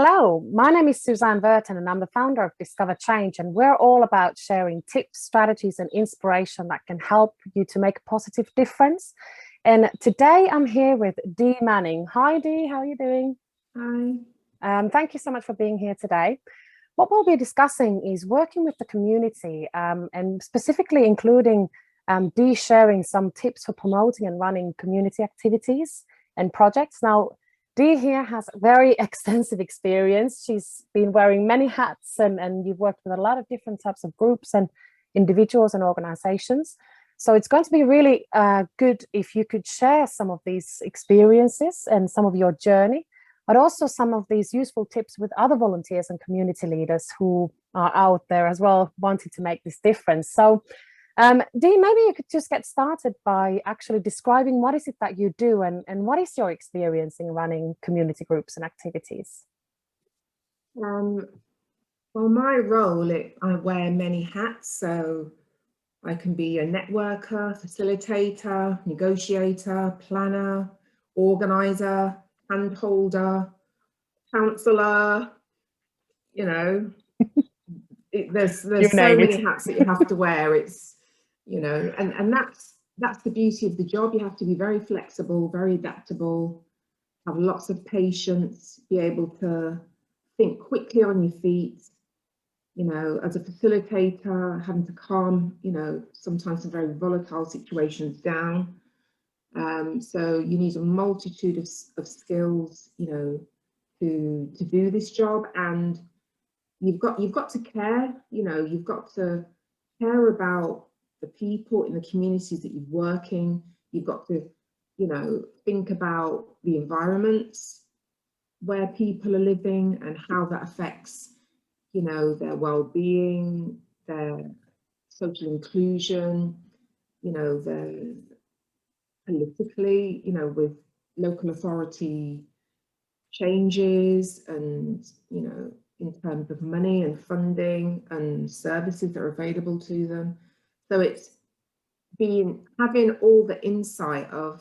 Hello, my name is Suzanne Verton and I'm the founder of Discover Change, and we're all about sharing tips, strategies and inspiration that can help you to make a positive difference. And today I'm here with Dee Manning. Hi Dee, how are you doing? Hi. Thank you so much for being here today. What we'll be discussing is working with the community, and specifically including Dee sharing some tips for promoting and running community activities and projects. Now, Dee here has very extensive experience. She's been wearing many hats, and you've worked with a lot of different types of groups and individuals and organizations. So it's going to be really good if you could share some of these experiences and some of your journey, but also some of these useful tips with other volunteers and community leaders who are out there as well wanting to make this difference. So Dee, maybe you could just get started by actually describing what is it that you do, and what is your experience in running community groups and activities? Um, well, my role, I wear many hats. So I can be a networker, facilitator, negotiator, planner, organizer, handholder, counselor. You know, You there's so name many it. hats that you have to wear. And that's the beauty of the job. You have to be very flexible, very adaptable, have lots of patience, be able to think quickly on your feet. As a facilitator, having to calm, sometimes some very volatile situations down. So you need a multitude of skills, to do this job, and you've got to care. You've got to care about the people in the communities that you're working. You've got to, think about the environments where people are living and how that affects, their well-being, their social inclusion, their politically, with local authority changes and, in terms of money and funding and services that are available to them. So it's having all the insight of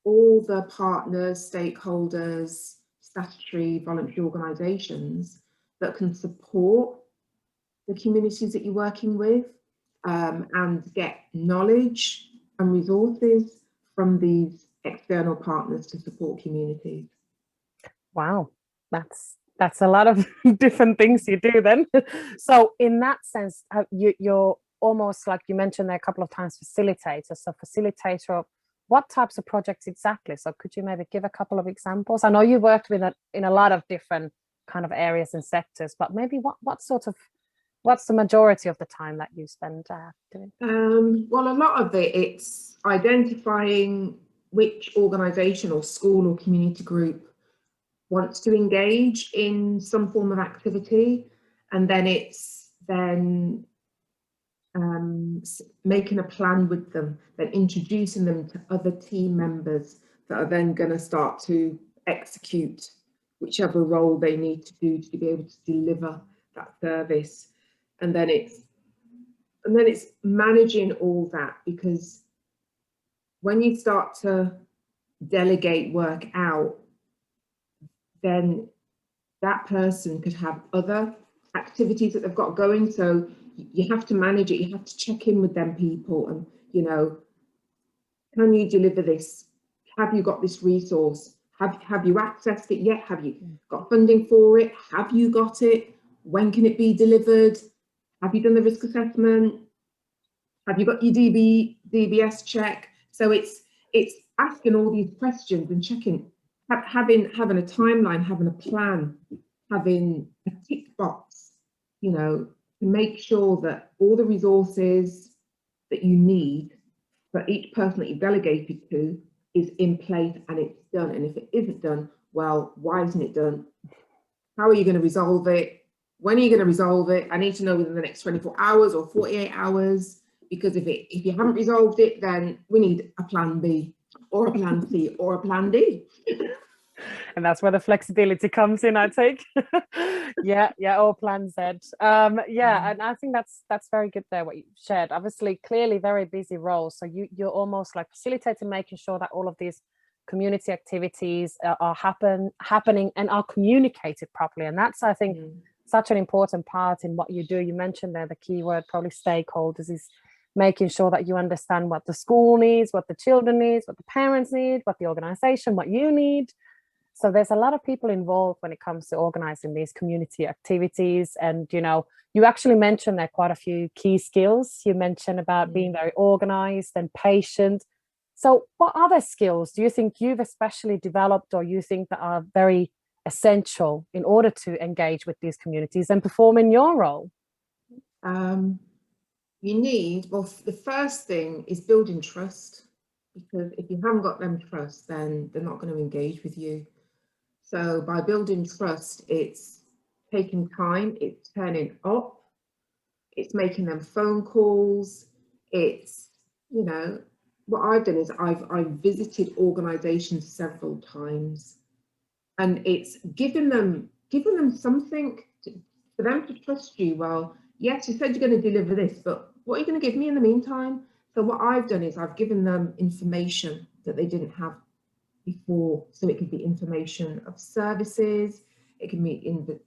all the partners, stakeholders, statutory, voluntary organisations that can support the communities that you're working with, and get knowledge and resources from these external partners to support communities. Wow, that's a lot of different things you do then. So in that sense, you're almost, like you mentioned there a couple of times, facilitator. So facilitator of what types of projects exactly? So could you maybe give a couple of examples? I know you worked with in a lot of different kind of areas and sectors, but maybe what's the majority of the time that you spend doing? Well, a lot of it's identifying which organisation or school or community group wants to engage in some form of activity, and then it's then making a plan with them, then introducing them to other team members that are then going to start to execute whichever role they need to do to be able to deliver that service. And then it's managing all that, because when you start to delegate work out, then that person could have other activities that they've got going. So you have to manage it. You have to check in with them people and, can you deliver this? Have you got this resource? Have you accessed it yet? Have you got funding for it? Have you got it? When can it be delivered? Have you done the risk assessment? Have you got your DBS check? So it's asking all these questions and checking, having a timeline, having a plan, having a tick box, to make sure that all the resources that you need for each person that you've delegated to is in place and it's done. And if it isn't done, well, why isn't it done? How are you going to resolve it? When are you going to resolve it? I need to know within the next 24 hours or 48 hours, because if you haven't resolved it, then we need a plan B or a plan C or a plan D. And that's where the flexibility comes in, I take. Yeah, or plan Z. Yeah, and I think that's very good there what you shared. Obviously, clearly very busy role. So you're almost like facilitating, making sure that all of these community activities are happening and are communicated properly. And that's, I think, such an important part in what you do. You mentioned there the keyword, probably stakeholders, is making sure that you understand what the school needs, what the children needs, what the parents need, what the organization, what you need. So there's a lot of people involved when it comes to organizing these community activities. And, you know, you actually mentioned there quite a few key skills. You mentioned about being very organized and patient. So what other skills do you think you've especially developed, or you think that are very essential in order to engage with these communities and perform in your role? You need, well, the first thing is building trust, because if you haven't got them trust, then they're not going to engage with you. So by building trust, it's taking time, it's turning up, it's making them phone calls. It's, you know, what I've done is I've visited organizations several times, and it's giving them something for them to trust you. Well, yes, you said you're going to deliver this, but what are you going to give me in the meantime? So what I've done is I've given them information that they didn't have before. So it could be information of services, it can be in the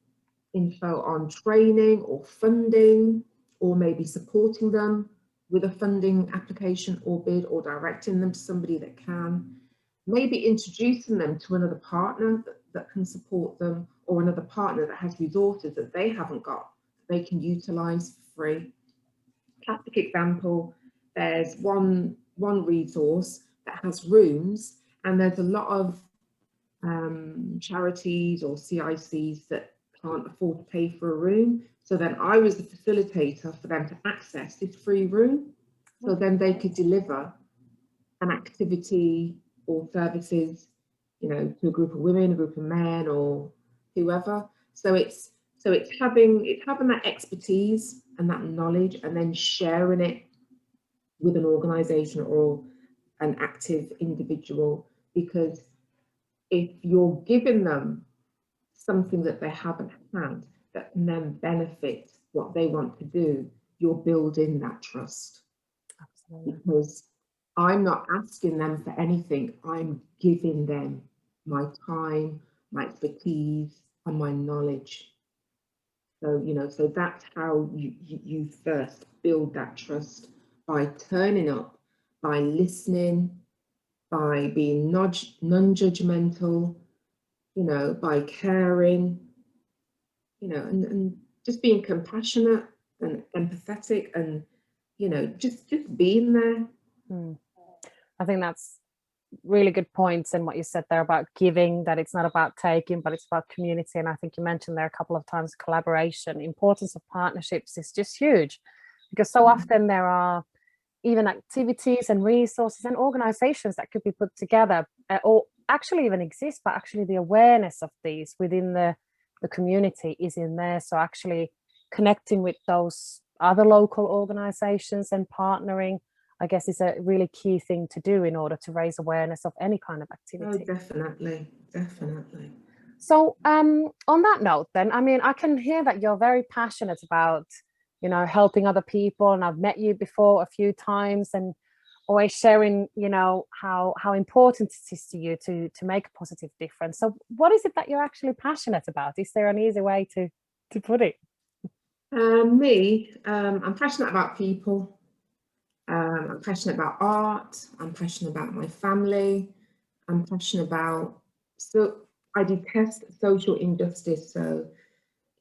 info on training or funding, or maybe supporting them with a funding application or bid, or directing them to somebody that can, maybe introducing them to another partner that can support them, or another partner that has resources that they haven't got, they can utilize for free. Classic example, there's one resource that has rooms, and there's a lot of charities or CICs that can't afford to pay for a room. So then I was the facilitator for them to access this free room. So then they could deliver an activity or services, you know, to a group of women, a group of men, or whoever. So it's having that expertise and that knowledge, and then sharing it with an organization or an active individual. Because if you're giving them something that they haven't had that can then benefit what they want to do, you're building that trust. Absolutely. Because I'm not asking them for anything, I'm giving them my time, my expertise, and my knowledge. So, you know, so that's how you first build that trust, by turning up, by listening, by being non-judgmental, you know, by caring, you know, and just being compassionate and empathetic, and, you know, just being there. I think that's really good points in what you said there about giving, that it's not about taking, but it's about community. And I think you mentioned there a couple of times collaboration. Importance of partnerships is just huge, because so often there are even activities and resources and organizations that could be put together, or actually even exist, but actually the awareness of these within the community is in there. So actually connecting with those other local organizations and partnering, I guess, is a really key thing to do in order to raise awareness of any kind of activity. Oh, definitely. So on that note then, I mean, I can hear that you're very passionate about, you know, helping other people, and I've met you before a few times, and always sharing, you know, how important it is to you to make a positive difference. So what is it that you're actually passionate about? Is there an easy way to put it? I'm passionate about people. I'm passionate about art. I'm passionate about my family. I'm passionate about, so I detest social injustice. So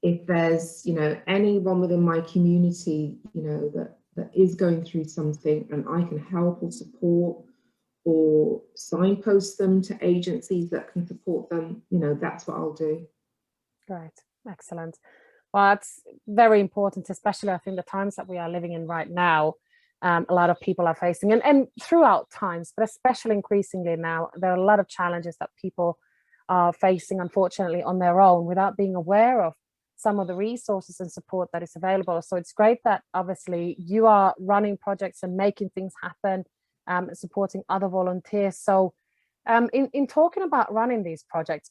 if there's, you know, anyone within my community, you know, that is going through something, and I can help or support or signpost them to agencies that can support them, you know, that's what I'll do. Great. Excellent. Well, it's very important, especially I think the times that we are living in right now. A lot of people are facing, and throughout times, but especially increasingly now, there are a lot of challenges that people are facing, unfortunately, on their own, without being aware of some of the resources and support that is available. So it's great that obviously you are running projects and making things happen, supporting other volunteers. So in talking about running these projects,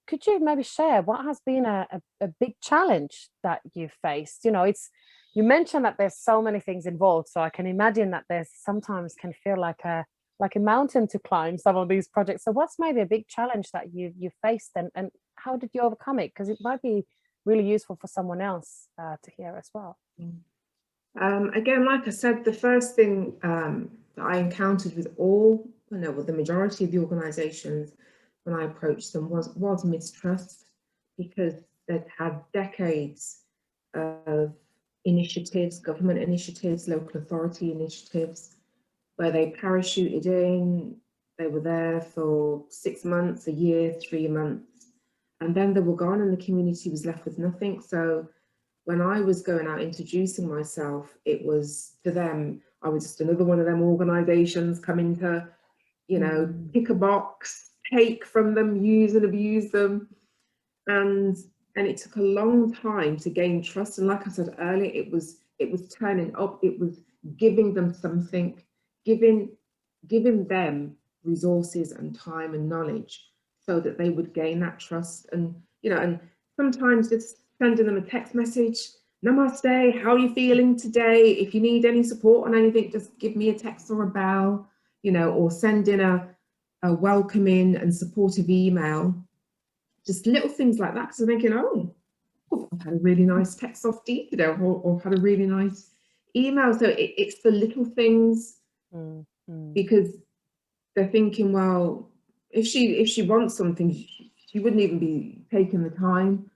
could you share what has been a big challenge that you've faced? You know, you mentioned that there's so many things involved, so I can imagine that there's sometimes can feel like a like a mountain to climb, some of these projects. So what's maybe a big challenge that you faced, and how did you overcome it? Because it might be really useful for someone else to hear as well. Again, like I said, the first thing that I encountered with all, well, the majority of the organisations when I approached them was mistrust, because they'd had decades of initiatives, government initiatives, local authority initiatives, where they parachuted in. They were there for 6 months, a year, 3 months, and then they were gone, and the community was left with nothing. So when I was going out introducing myself, it was, to them, I was just another one of them organisations coming to, you know, pick a box, take from them, use and abuse them. And it took a long time to gain trust. And like I said earlier, it was turning up, it was giving them something, giving them resources and time and knowledge so that they would gain that trust. And, you know, and sometimes just sending them a text message, namaste, how are you feeling today? If you need any support on anything, just give me a text or a bell, you know, or send in a welcoming and supportive email. Just little things like that. Because I'm thinking, oh, I've had a really nice text off Dee today, or I've had a really nice email. So it's the little things, because they're thinking, well, if she wants something, she wouldn't even be taking the time,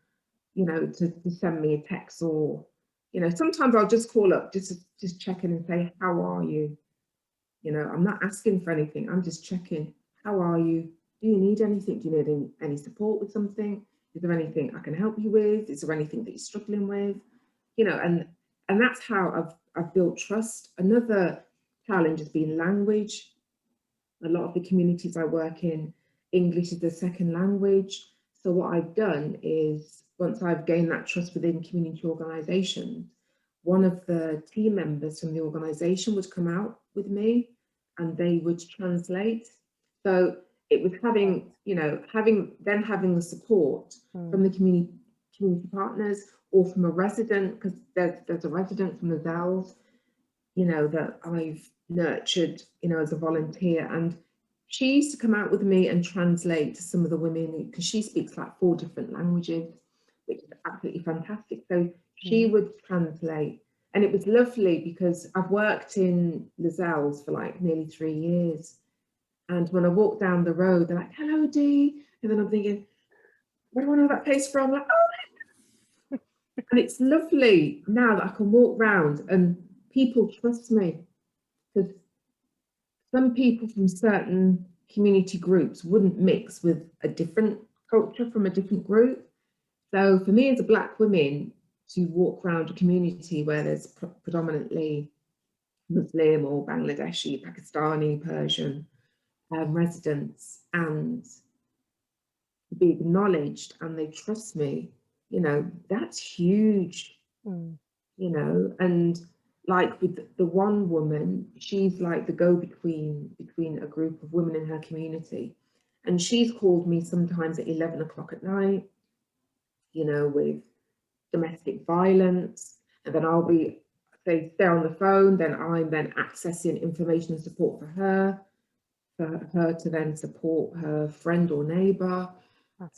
you know, to send me a text. Or, you know, sometimes I'll just call up just check in and say, how are you? You know, I'm not asking for anything. I'm just checking. How are you? Do you need anything? Do you need any support with something? Is there anything I can help you with? Is there anything that you're struggling with? You know, and that's how I've built trust. Another challenge has been language. A lot of the communities I work in, English is their second language. So what I've done is, once I've gained that trust within community organisations, one of the team members from the organisation would come out with me and they would translate. So it was having, you know, having the support from the community partners, or from a resident, because there's a resident from the Zells, you know, that I've nurtured, you know, as a volunteer. And she used to come out with me and translate to some of the women, because she speaks like 4 different languages, which is absolutely fantastic. So she would translate. And it was lovely, because I've worked in Zells for like nearly 3 years. And when I walk down the road, they're like, hello, Dee. And then I'm thinking, where do I know that place from? I'm like, oh. And it's lovely now that I can walk around and people trust me, because some people from certain community groups wouldn't mix with a different culture from a different group. So for me as a Black woman, to walk around a community where there's predominantly Muslim or Bangladeshi, Pakistani, Persian residents, and be acknowledged and they trust me, you know, that's huge, you know. And like with the one woman, she's like the go-between between a group of women in her community. And she's called me sometimes at 11 o'clock at night, you know, with domestic violence. And then I'll be, say, stay on the phone, then I'm then accessing information and support for her to then support her friend or neighbour.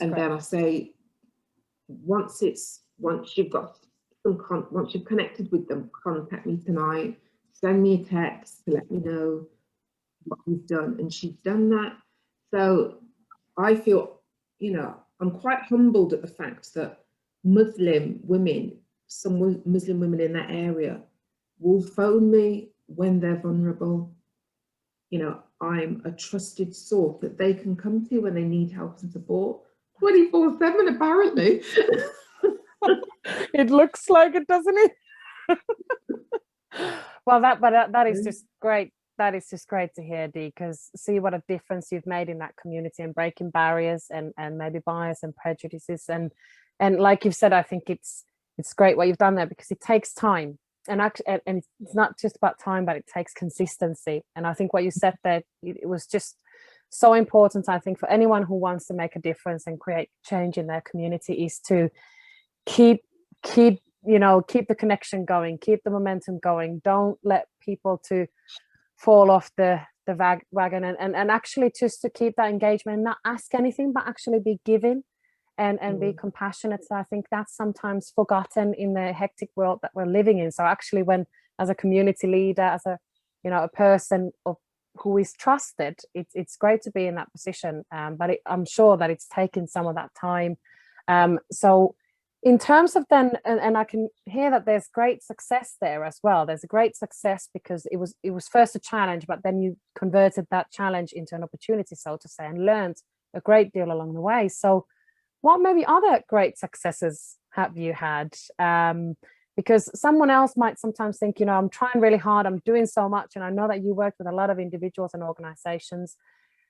And then I say, once you've got once you've connected with them, contact me tonight, send me a text to let me know what you've done. And she's done that. So I feel, you know, I'm quite humbled at the fact that Muslim women, some Muslim women in that area, will phone me when they're vulnerable. You know, I'm a trusted source that they can come to when they need help and support, 24/7 apparently. It looks like it, doesn't it? Well, that is just great. That is just great to hear, Dee, because see what a difference you've made in that community, and breaking barriers and maybe bias and prejudices. And like you've said, I think it's great what you've done there, because it takes time. And actually, and it's not just about time, but it takes consistency. And I think what you said there, it was just so important, I think, for anyone who wants to make a difference and create change in their community, is to keep the connection going, keep the momentum going. Don't let people to fall off the the wagon, and actually just to keep that engagement and not ask anything, but actually be giving and be compassionate. So I think that's sometimes forgotten in the hectic world that we're living in. So actually, when as a community leader, as a a person of who is trusted, it's great to be in that position. But I'm sure that it's taken some of that time. So in terms of then, and I can hear that there's great success there as well. There's a great success because it was first a challenge, but then you converted that challenge into an opportunity, so to say, and learned a great deal along the way. So what maybe other great successes have you had? Because someone else might sometimes think, I'm trying really hard, I'm doing so much, and I know that you work with a lot of individuals and organizations,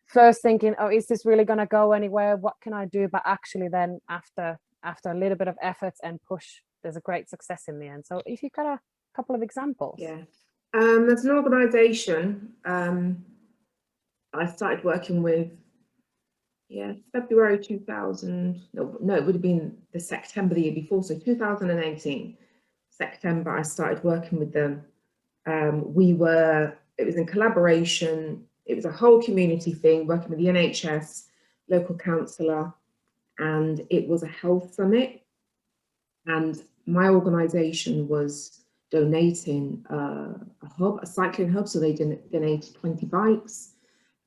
first thinking, oh, is this really going to go anywhere? What can I do? But actually then after a little bit of effort and push, there's a great success in the end. So if you've got a couple of examples. Yeah. As an organization, I started working with, February 2000, no, it would have been the September the year before. So 2018, September, I started working with them. It was in collaboration. It was a whole community thing, working with the NHS, local councillor, and it was a health summit. And my organisation was donating a cycling hub. So they donated 20 bikes.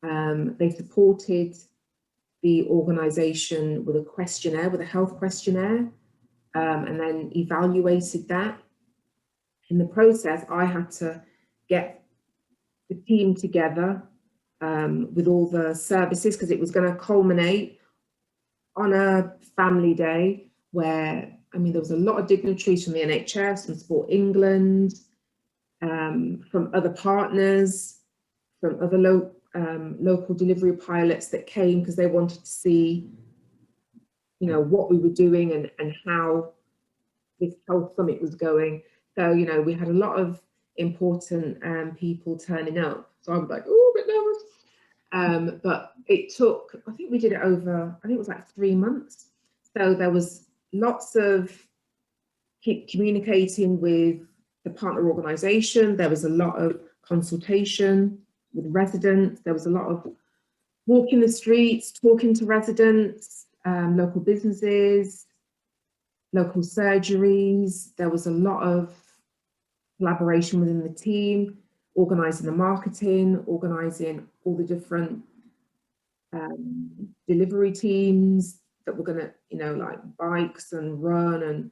They supported the organisation with a questionnaire, with a health questionnaire, and then evaluated that. In the process, I had to get the team together with all the services, because it was going to culminate on a family day where, there was a lot of dignitaries from the NHS, from Sport England, from other partners, from other local delivery pilots that came because they wanted to see, what we were doing and how this health summit was going. So, we had a lot of important people turning up. So I was like, oh, a bit nervous. But it took, I think we did it over, I think it was like 3 months. So there was lots of keep communicating with the partner organisation. There was a lot of consultation with residents. There was a lot of walking the streets, talking to residents, local businesses, local surgeries. There was a lot of collaboration within the team, organising the marketing, organising all the different delivery teams that were going to, like bikes and run and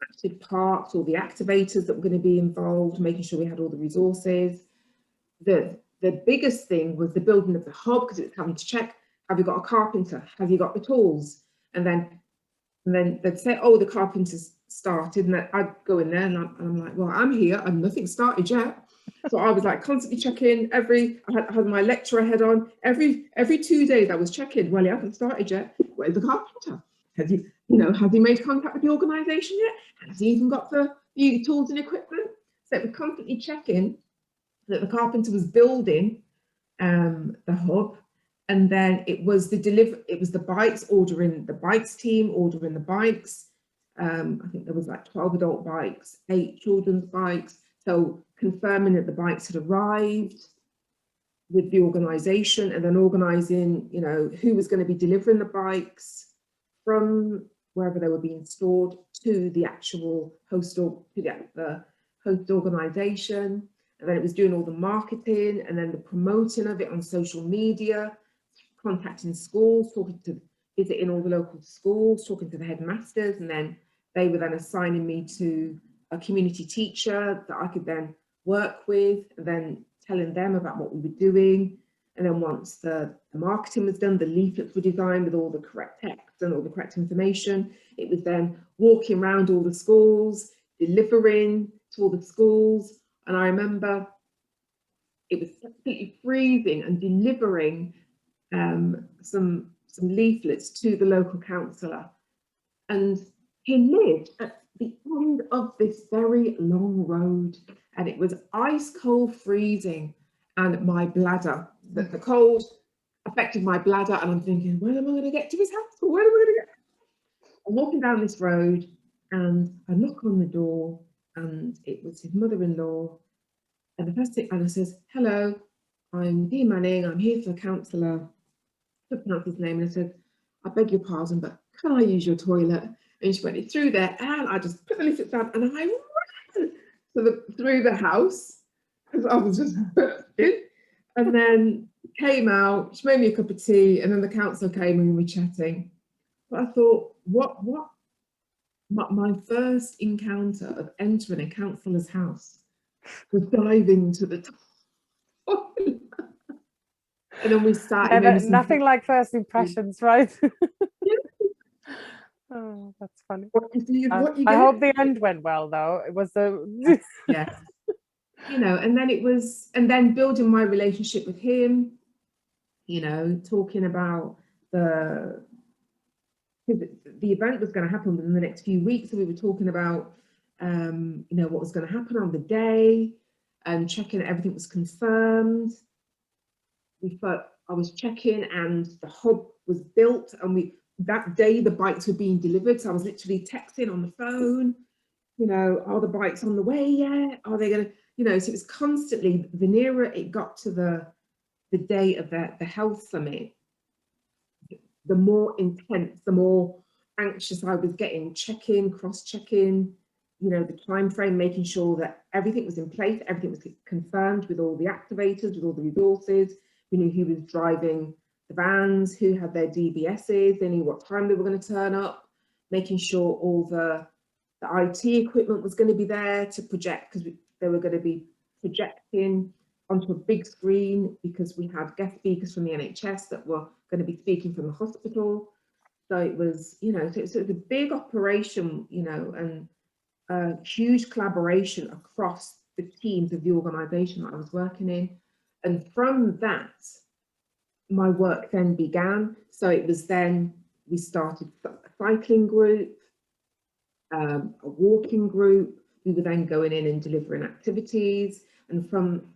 active parks, all the activators that were going to be involved, making sure we had all the resources. The biggest thing was the building of the hub, because it's having to check, have you got a carpenter? Have you got the tools? And then they'd say, oh, the carpenter's started, and I'd go in there and I'm like, well, I'm here and nothing's started yet. So I was like constantly checking I had my lecturer head on. Every 2 days I was checking, well, he hasn't started yet. Where's the carpenter? Has he made contact with the organisation yet? Has he even got the tools and equipment? So it was constantly checking that the carpenter was building the hub. And then it was the bikes, ordering the bikes team, ordering the bikes. I think there was like 12 adult bikes, 8 children's bikes. So confirming that the bikes had arrived with the organisation, and then organising, who was going to be delivering the bikes from wherever they were being stored to the actual host organisation. And then it was doing all the marketing and then the promoting of it on social media, contacting schools, visiting all the local schools, talking to the headmasters, and then they were then assigning me to a community teacher that I could then work with, and then telling them about what we were doing. And then once the marketing was done, the leaflets were designed with all the correct text and all the correct information. It was then walking around all the schools, delivering to all the schools. And I remember it was absolutely freezing, and delivering some leaflets to the local councillor. And he lived at the end of this very long road, and it was ice cold freezing, and my bladder, the cold affected my bladder, and I'm thinking, when am I going to get to his house? When am I going to get? I'm walking down this road, and I knock on the door, and it was his mother-in-law, and the first thing Anna says, hello. I'm Dee Manning, I'm here for a counsellor. I pronounced his name, and I said, I beg your pardon, but can I use your toilet? And she went through there, and I just put the lift down, and I ran through the house because I was just bursting. And then came out, she made me a cup of tea, and then the counsellor came and we were chatting. But I thought, what? My first encounter of entering a counsellor's house was diving to the toilet. And then we started maybe Nothing like first impressions, right? Yeah. Oh, that's funny. What you I get? hope the end went well, though. It was the Yeah. You know, and then it was, and then building my relationship with him, you know, talking about the event was going to happen within the next few weeks. So we were talking about, you know, what was going to happen on the day and checking that everything was confirmed. I was checking and the hub was built, and that day the bikes were being delivered. So I was literally texting on the phone, you know, are the bikes on the way yet? Are they going to, you know, so it was constantly, the nearer it got to the day of the health summit, the more intense, the more anxious I was getting, checking, cross-checking, you know, the time frame, making sure that everything was in place, everything was confirmed with all the activators, with all the resources. We knew who was driving the vans, who had their DBSs, they knew what time they were going to turn up, making sure all the IT equipment was going to be there to project, because they were going to be projecting onto a big screen, because we had guest speakers from the NHS that were going to be speaking from the hospital. So it was, you know, so it was a big operation, you know, and a huge collaboration across the teams of the organisation that I was working in. And from that, my work then began. So it was then we started a cycling group, a walking group. We were then going in and delivering activities. And from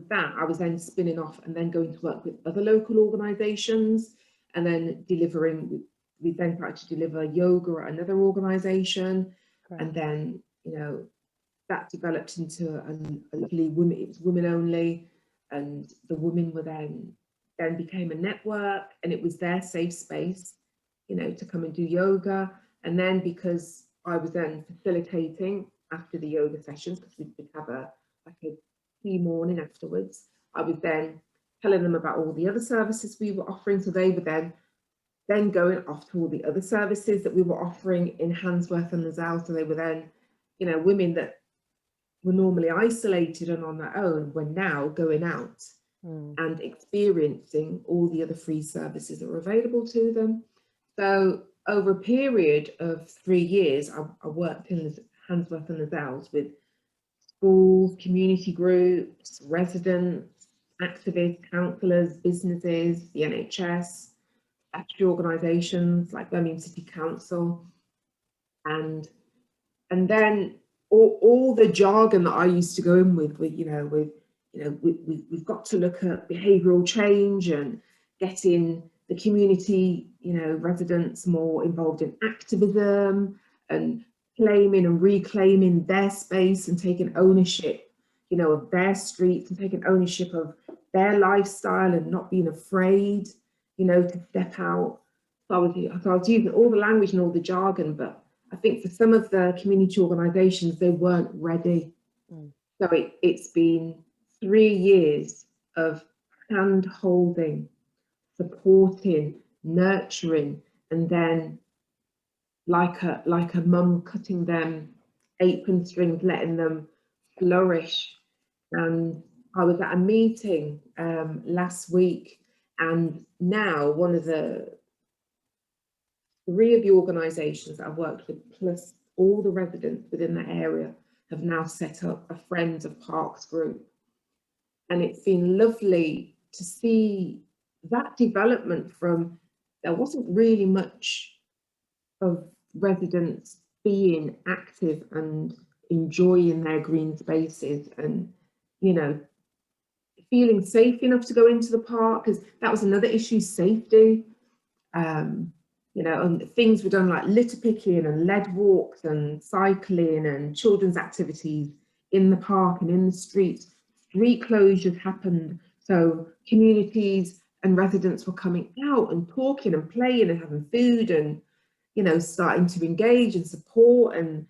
that, I was then spinning off and then going to work with other local organisations, and then delivering. We then started to deliver yoga at another organisation, and then, you know, that developed into a lovely women. It was women only, and the women were then became a network, and it was their safe space, you know, to come and do yoga. And then because I was then facilitating after the yoga sessions, because we would have a tea morning afterwards, I was then telling them about all the other services we were offering. So they were then going off to all the other services that we were offering in Handsworth and Lazelle. So they were then, you know, women that were normally isolated and on their own were now going out and experiencing all the other free services that were available to them. So over a period of 3 years, I worked in Handsworth and Lazelle with schools, community groups, residents, activists, councillors, businesses, the NHS, statutory organisations like Birmingham City Council, and then all the jargon that I used to go in with we've got to look at behavioural change and getting the community, you know, residents more involved in activism and claiming and reclaiming their space and taking ownership, you know, of their streets and taking ownership of their lifestyle and not being afraid, you know, to step out. So I was using all the language and all the jargon, but I think for some of the community organisations, they weren't ready. So it's been 3 years of hand holding, supporting, nurturing, and then like a mum cutting them apron strings, letting them flourish. And I was at a meeting last week, and now one of the 3 of the organisations that I've worked with, plus all the residents within that area, have now set up a Friends of Parks group. And it's been lovely to see that development from, there wasn't really much of residents being active and enjoying their green spaces and, you know, feeling safe enough to go into the park, because that was another issue, safety. You know, and things were done like litter picking and lead walks and cycling and children's activities in the park and in the streets. Street closures happened So communities and residents were coming out and talking and playing and having food and, you know, starting to engage and support and,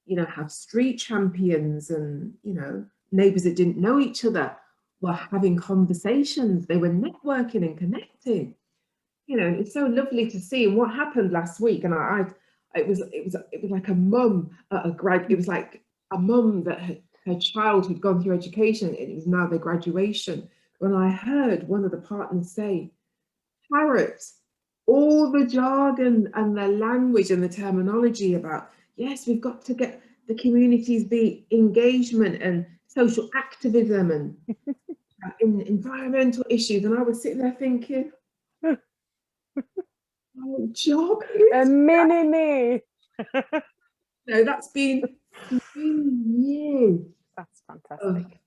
you know, have street champions and, you know, neighbours that didn't know each other were having conversations. They were networking and connecting. You know, it's so lovely to see. And what happened last week, and it was like a mum at a grad. It was like a mum that her child had gone through education, and it was now their graduation. When I heard one of the partners say, "Parrot," all the jargon and the language and the terminology about, yes, we've got to get the communities be engagement and social activism and in environmental issues, and I was sitting there thinking, my job A is, mini-me. no, that's been 3 years That's of, fantastic.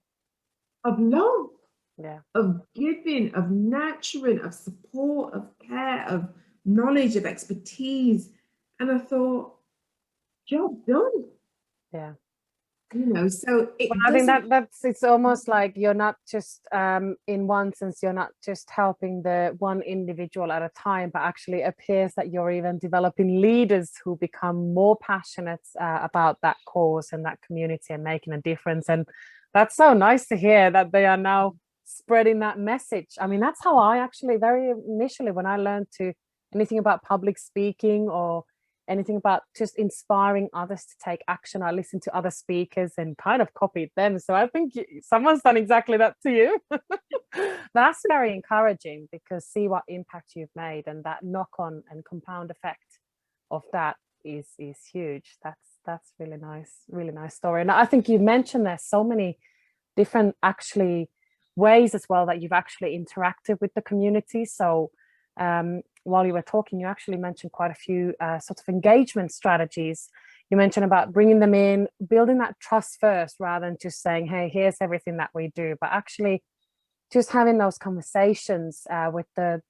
love, Yeah. of giving, of nurturing, of support, of care, of knowledge, of expertise. And I thought, job done, Yeah. you know, so Well, it I think doesn't. that's it's almost like you're not just in one sense, you're not just helping the one individual at a time, but actually appears that you're even developing leaders who become more passionate about that cause and that community and making a difference. And that's so nice to hear that they are now spreading that message. I mean, that's how I actually very initially, when I learned to anything about public speaking or anything about just inspiring others to take action, I listened to other speakers and kind of copied them. So I think someone's done exactly that to you. That's very encouraging, because see what impact you've made, and that knock on and compound effect of that is huge. That's really nice story. And I think you mentioned there's so many different actually ways as well that you've actually interacted with the community. So while you were talking, you actually mentioned quite a few sort of engagement strategies. You mentioned about bringing them in, building that trust first, rather than just saying, hey, here's everything that we do, but actually just having those conversations with the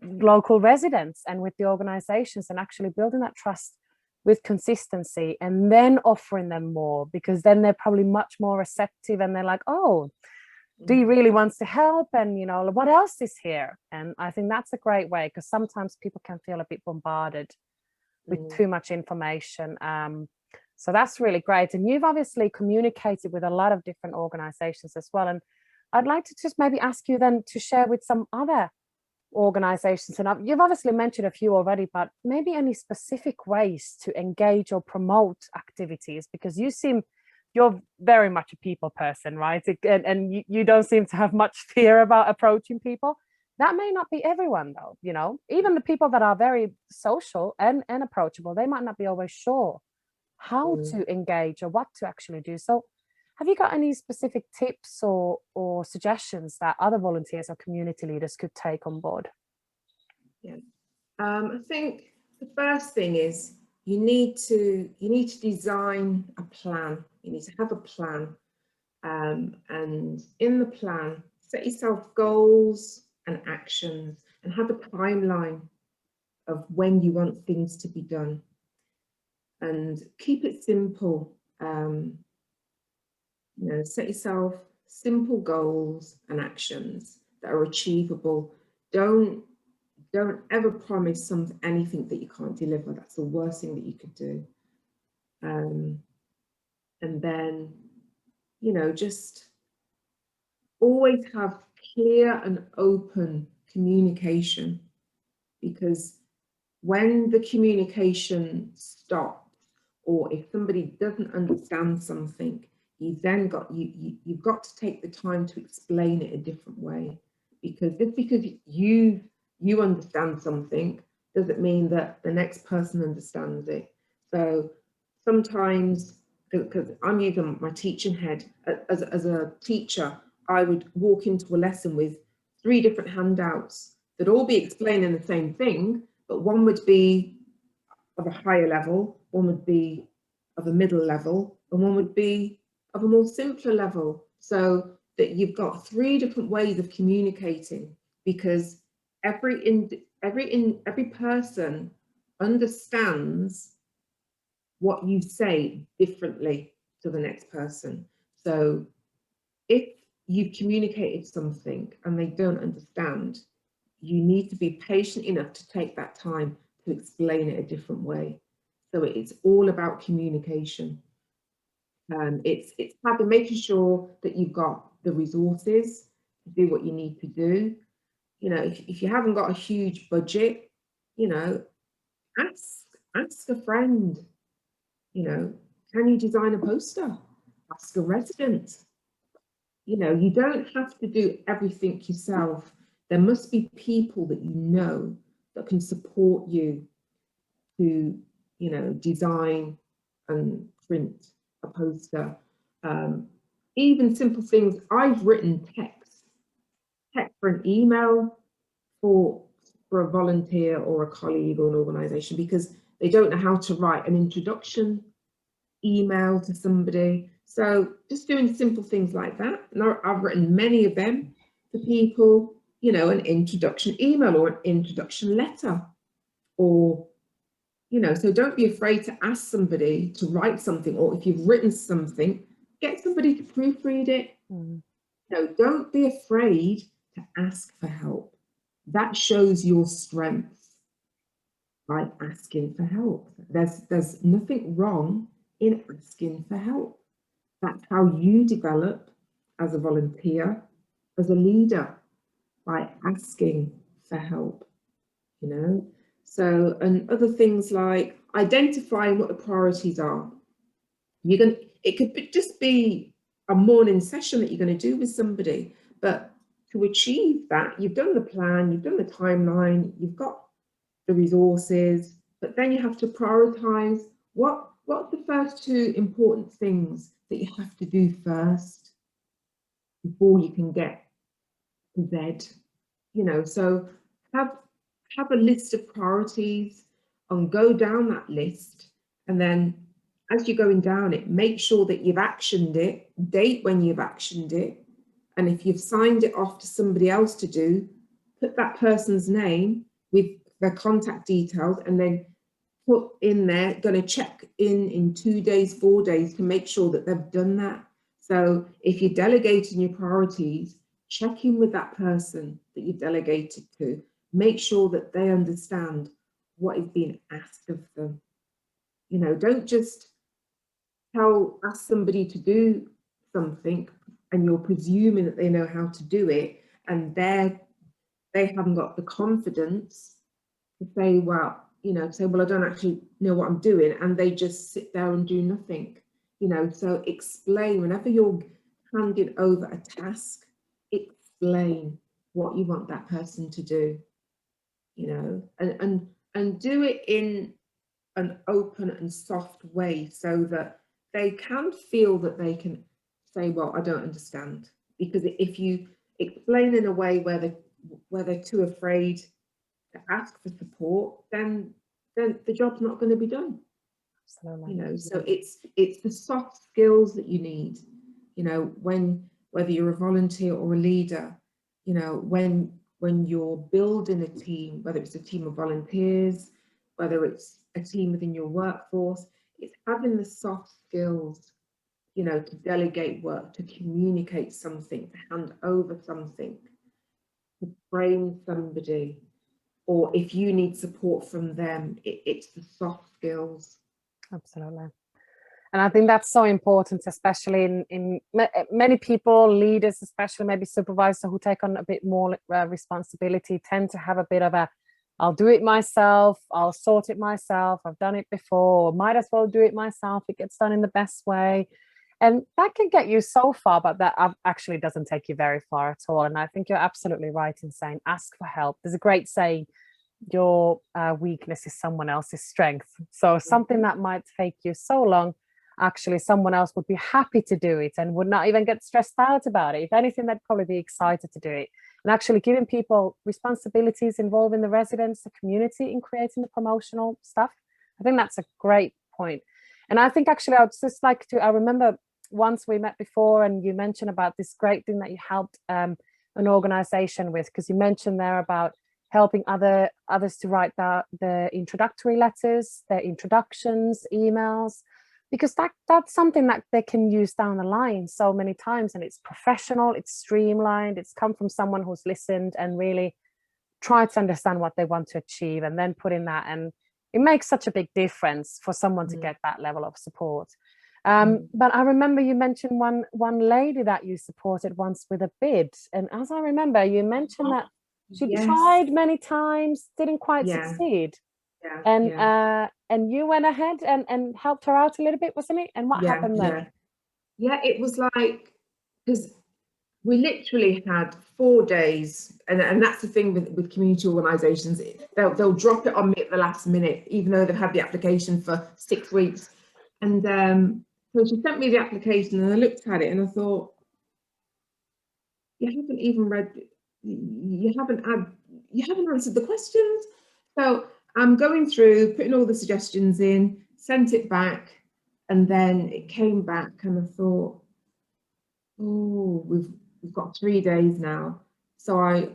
local residents and with the organizations, and actually building that trust with consistency, and then offering them more, because then they're probably much more receptive and they're like, oh, Dee really wants to help, and you know, what else is here? And I think that's a great way, because sometimes people can feel a bit bombarded with too much information. So that's really great. And you've obviously communicated with a lot of different organizations as well. And I'd like to just maybe ask you then to share with some other organizations. And you've obviously mentioned a few already, but maybe any specific ways to engage or promote activities, because you're very much a people person, right? And you don't seem to have much fear about approaching people. That may not be everyone, though. You know, even the people that are very social and approachable, they might not be always sure how to engage or what to actually do. So have you got any specific tips or suggestions that other volunteers or community leaders could take on board? Yeah. I think the first thing is you need to design a plan. You need to have a plan, and in the plan, set yourself goals and actions, and have a timeline of when you want things to be done. And keep it simple. You know, set yourself simple goals and actions that are achievable. Don't ever promise anything that you can't deliver. That's the worst thing that you could do. And then, you know, just always have clear and open communication, because when the communication stops, or if somebody doesn't understand something, you've got to take the time to explain it a different way, because just because you understand something doesn't mean that the next person understands it. So sometimes, because I'm using my teaching head as a teacher, I would walk into a lesson with 3 different handouts that all be explaining the same thing, but one would be of a higher level, one would be of a middle level, and one would be of a more simpler level. So that you've got 3 different ways of communicating, because every person understands what you say differently to the next person. So if you've communicated something and they don't understand, you need to be patient enough to take that time to explain it a different way. So it's all about communication. It's having, making sure that you've got the resources to do what you need to do. You know, if you haven't got a huge budget, you know, ask a friend, you know, can you design a poster? Ask a resident. You know, you don't have to do everything yourself. There must be people that you know that can support you to, you know, design and print a poster. Even simple things. I've written text for an email for a volunteer or a colleague or an organisation because they don't know how to write an introduction email to somebody. So just doing simple things like that. And I've written many of them for people, you know, an introduction email or an introduction letter, or, you know, so don't be afraid to ask somebody to write something, or if you've written something, get somebody to proofread it. No, don't be afraid to ask for help. That shows your strength by asking for help. There's nothing wrong in asking for help. That's how you develop as a volunteer, as a leader, by asking for help, you know. So, and other things like identifying what the priorities are. It could just be a morning session that you're going to do with somebody, but to achieve that, you've done the plan, you've done the timeline, you've got the resources, but then you have to prioritize what's the first two important things that you have to do first before you can get to Z, you know. So have a list of priorities and go down that list, and then as you're going down it, make sure that you've actioned it, date when you've actioned it, and if you've signed it off to somebody else to do, put that person's name with their contact details, and then put in there, going to check in 2 days, 4 days to make sure that they've done that. So if you're delegating your priorities, check in with that person that you've delegated to. Make sure that they understand what is being asked of them. You know, don't just ask somebody to do something and you're presuming that they know how to do it, and they haven't got the confidence to say, well, you know, say, well, I don't actually know what I'm doing, and they just sit there and do nothing, you know. So explain whenever you're handing over a task, explain what you want that person to do, you know, and do it in an open and soft way so that they can feel that they can say, well, I don't understand. Because if you explain in a way where they're too afraid to ask for support, then the job's not going to be done. Absolutely. You know, so it's the soft skills that you need, you know, whether you're a volunteer or a leader, you know, when you're building a team, whether it's a team of volunteers, whether it's a team within your workforce, it's having the soft skills, you know, to delegate work, to communicate something, to hand over something, to train somebody, or if you need support from them, it's the soft skills. Absolutely. And I think that's so important, especially in many people, leaders, especially maybe supervisors who take on a bit more responsibility, tend to have a bit of a, I'll do it myself, I'll sort it myself, I've done it before, might as well do it myself, it gets done in the best way. And that can get you so far, but that actually doesn't take you very far at all. And I think you're absolutely right in saying, ask for help. There's a great saying, your weakness is someone else's strength. So something that might take you so long, actually someone else would be happy to do it and would not even get stressed out about it. If anything, they'd probably be excited to do it. And actually giving people responsibilities involving the residents, the community in creating the promotional stuff. I think that's a great point. And I think actually I'd just like to, I remember once we met before and you mentioned about this great thing that you helped an organization with, because you mentioned there about helping others to write the introductory letters, their introductions, emails. because that's something that they can use down the line so many times, and it's professional, it's streamlined, it's come from someone who's listened and really tried to understand what they want to achieve and then put in that, and it makes such a big difference for someone to get that level of support. But I remember you mentioned one lady that you supported once with a bid, and as I remember, you mentioned that she tried many times, didn't quite succeed. And you went ahead and helped her out a little bit, wasn't it? And what happened then? Yeah, it was like, because we literally had 4 days, and that's the thing with community organisations, they'll drop it on me at the last minute, even though they've had the application for 6 weeks. And so she sent me the application, and I looked at it and I thought, you haven't even read, you haven't answered the questions. So I'm going through, putting all the suggestions in, sent it back, and then it came back, and I thought, oh, we've got 3 days now. So I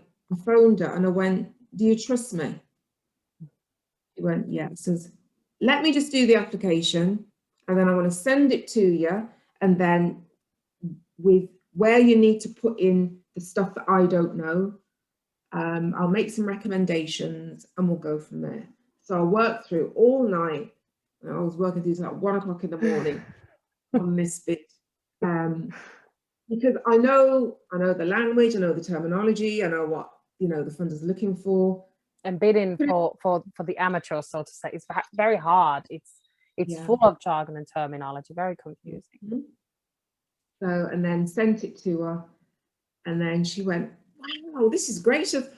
phoned her and I went, do you trust me? She went, yeah. Says, let me just do the application, and then I want to send it to you, and then with where you need to put in the stuff that I don't know, I'll make some recommendations and we'll go from there. So I worked through all night. I was working through like 1 o'clock in the morning on this bit, because I know the language, I know the terminology, I know what the funders are looking for. And bidding for the amateurs, so to say, it's very hard. It's full of jargon and terminology, very confusing. So, and then sent it to her, and then she went, wow, this is great. She said,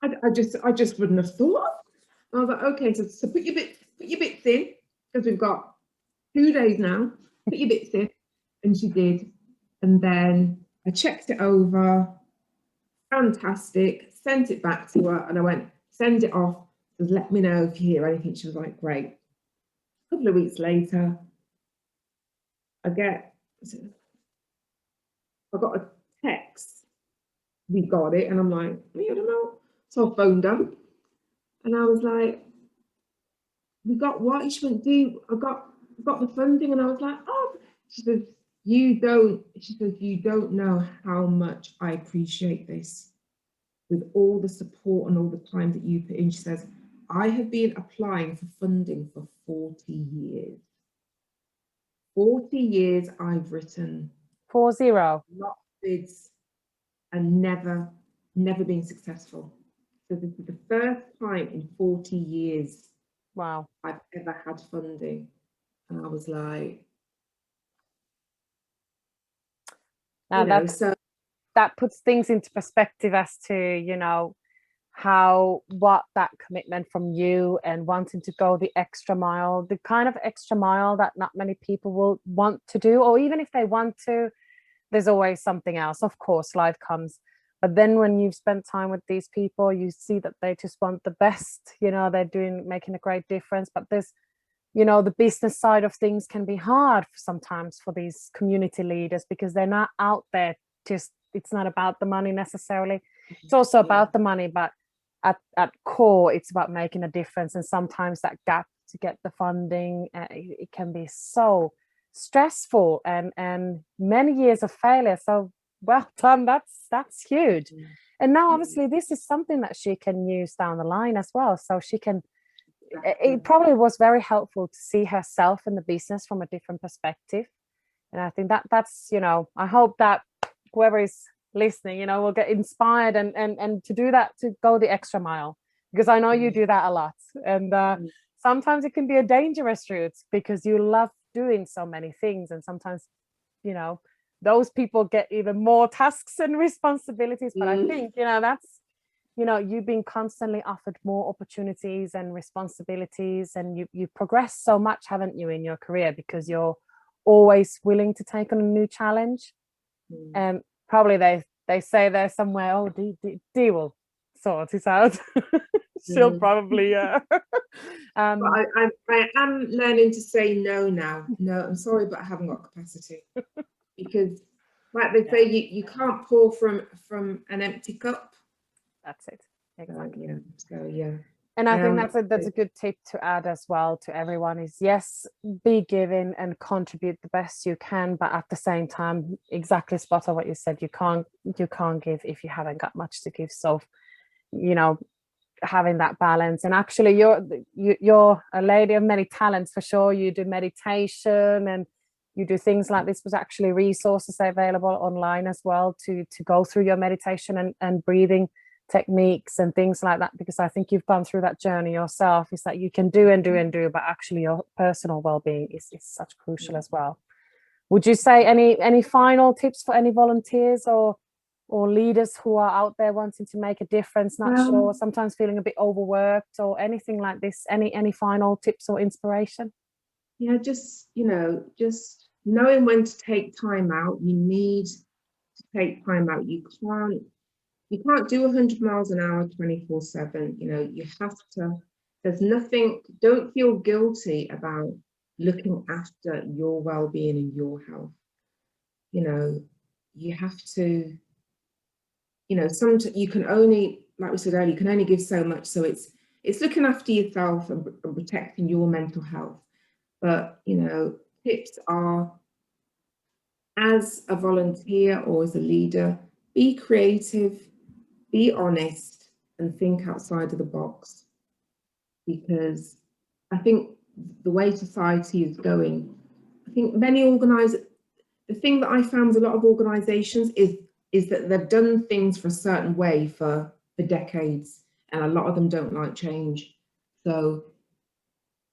I just wouldn't have thought. I was like, okay, so put your bits in, because we've got 2 days now. Put your bits in. And she did. And then I checked it over. Fantastic. Sent it back to her, and I went, send it off. Just let me know if you hear anything. She was like, great. A couple of weeks later, I got a text. We got it, and I'm like, I don't know. So I phoned her, and I was like, we got what? She went, I got the funding, and I was like, oh. She says, you don't know how much I appreciate this, with all the support and all the time that you put in. She says, I have been applying for funding for 40 years. 40 years I've written 40 lots of bids and never been successful. So this is the first time in 40 years wow I've ever had funding. And I was like, now that puts things into perspective as to what that commitment from you and wanting to go the extra mile, the kind of extra mile that not many people will want to do, or even if they want to, there's always something else. Of course, life comes, but then when you've spent time with these people, you see that they just want the best. They're making a great difference, but there's the business side of things can be hard sometimes for these community leaders, because they're not out there it's not about the money necessarily. It's also about the money, but at core, it's about making a difference. And sometimes that gap to get the funding, it can be so stressful and many years of failure. So well done, that's huge. And now obviously this is something that she can use down the line as well. So she can, it probably was very helpful to see herself in the business from a different perspective. And I think that's I hope that whoever is listening will get inspired and to do that, to go the extra mile, because I know you do that a lot. And sometimes it can be a dangerous route, because you love doing so many things, and sometimes those people get even more tasks and responsibilities. But I think that's you've been constantly offered more opportunities and responsibilities, and you progressed so much, haven't you, in your career, because you're always willing to take on a new challenge. And probably they say there somewhere, oh, Dee will sort it out. She'll probably but I am learning to say no now. No, I'm sorry, but I haven't got capacity. Because like they say, you can't pour from an empty cup. That's it. Exactly. So And I think that's a good tip to add as well to everyone is, yes, be giving and contribute the best you can, but at the same time, exactly spot on what you said, you can't give if you haven't got much to give. So, you know, having that balance. And actually you're a lady of many talents for sure. You do meditation and you do things like this. Was actually resources available online as well to go through your meditation and breathing techniques and things like that, because I think you've gone through that journey yourself, is that you can do and do and do, but actually your personal well-being is such crucial as well. Would you say any final tips for any volunteers or leaders who are out there wanting to make a difference, not sure, sometimes feeling a bit overworked or anything like this? Any final tips or inspiration? Yeah, just knowing when to take time out. You need to take time out. You can't do 100 miles an hour 24/7. You have to, there's nothing, don't feel guilty about looking after your well-being and your health. You have to, you can only, like we said earlier, you can only give so much. So it's looking after yourself and protecting your mental health. But, tips are, as a volunteer or as a leader, be creative, be honest, and think outside of the box. Because I think the way society is going, I think the thing that I found with a lot of organisations is that they've done things for a certain way for decades, and a lot of them don't like change. So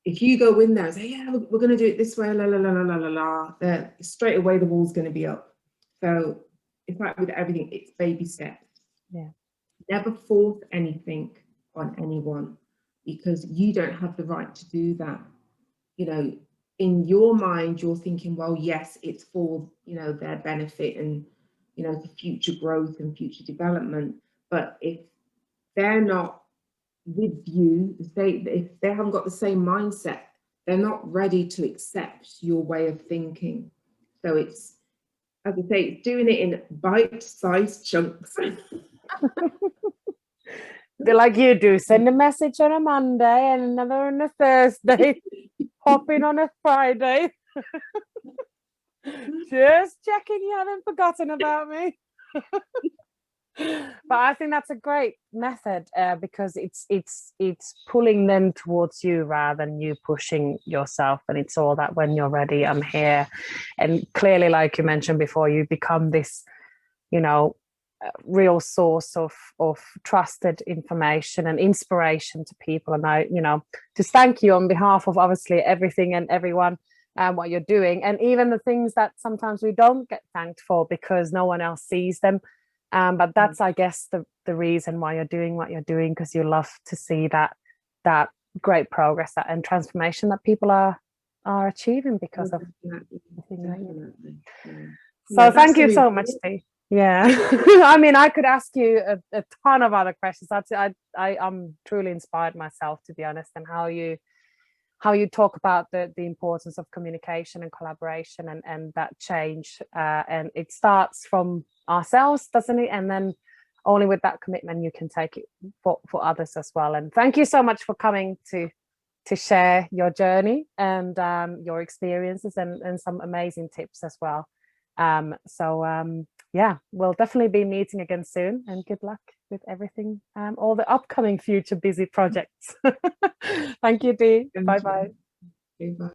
if you go in there and say, yeah, we're going to do it this way, la la la la la la la, straight away the wall's going to be up. So it's like with everything, it's baby steps. Yeah. Never force anything on anyone, because you don't have the right to do that. In your mind, you're thinking, well, yes, it's for, their benefit and, for future growth and future development. But if they're not with you, if they haven't got the same mindset, they're not ready to accept your way of thinking. So it's, as I say, it's doing it in bite-sized chunks. Like you do, send a message on a Monday and another on a Thursday, hop in on a Friday. Just checking you haven't forgotten about me. But I think that's a great method, because it's pulling them towards you rather than you pushing yourself. And it's all that, when you're ready, I'm here. And clearly, like you mentioned before, you become this, real source of trusted information and inspiration to people. And I, just thank you on behalf of obviously everything and everyone, what you're doing, and even the things that sometimes we don't get thanked for because no one else sees them. But that's, I guess, the reason why you're doing what you're doing, because you love to see that great progress and transformation that people are achieving because of the thing that you do. So thank you so much, Dee. Yeah. I mean, I could ask you a ton of other questions. I'm truly inspired myself, to be honest, and how you talk about the importance of communication and collaboration and that change. And it starts from ourselves, doesn't it? And then only with that commitment you can take it for others as well. And thank you so much for coming to share your journey and your experiences and some amazing tips as well. Yeah, we'll definitely be meeting again soon, and good luck with everything, all the upcoming future busy projects. Thank you, Dee. Bye bye. Bye.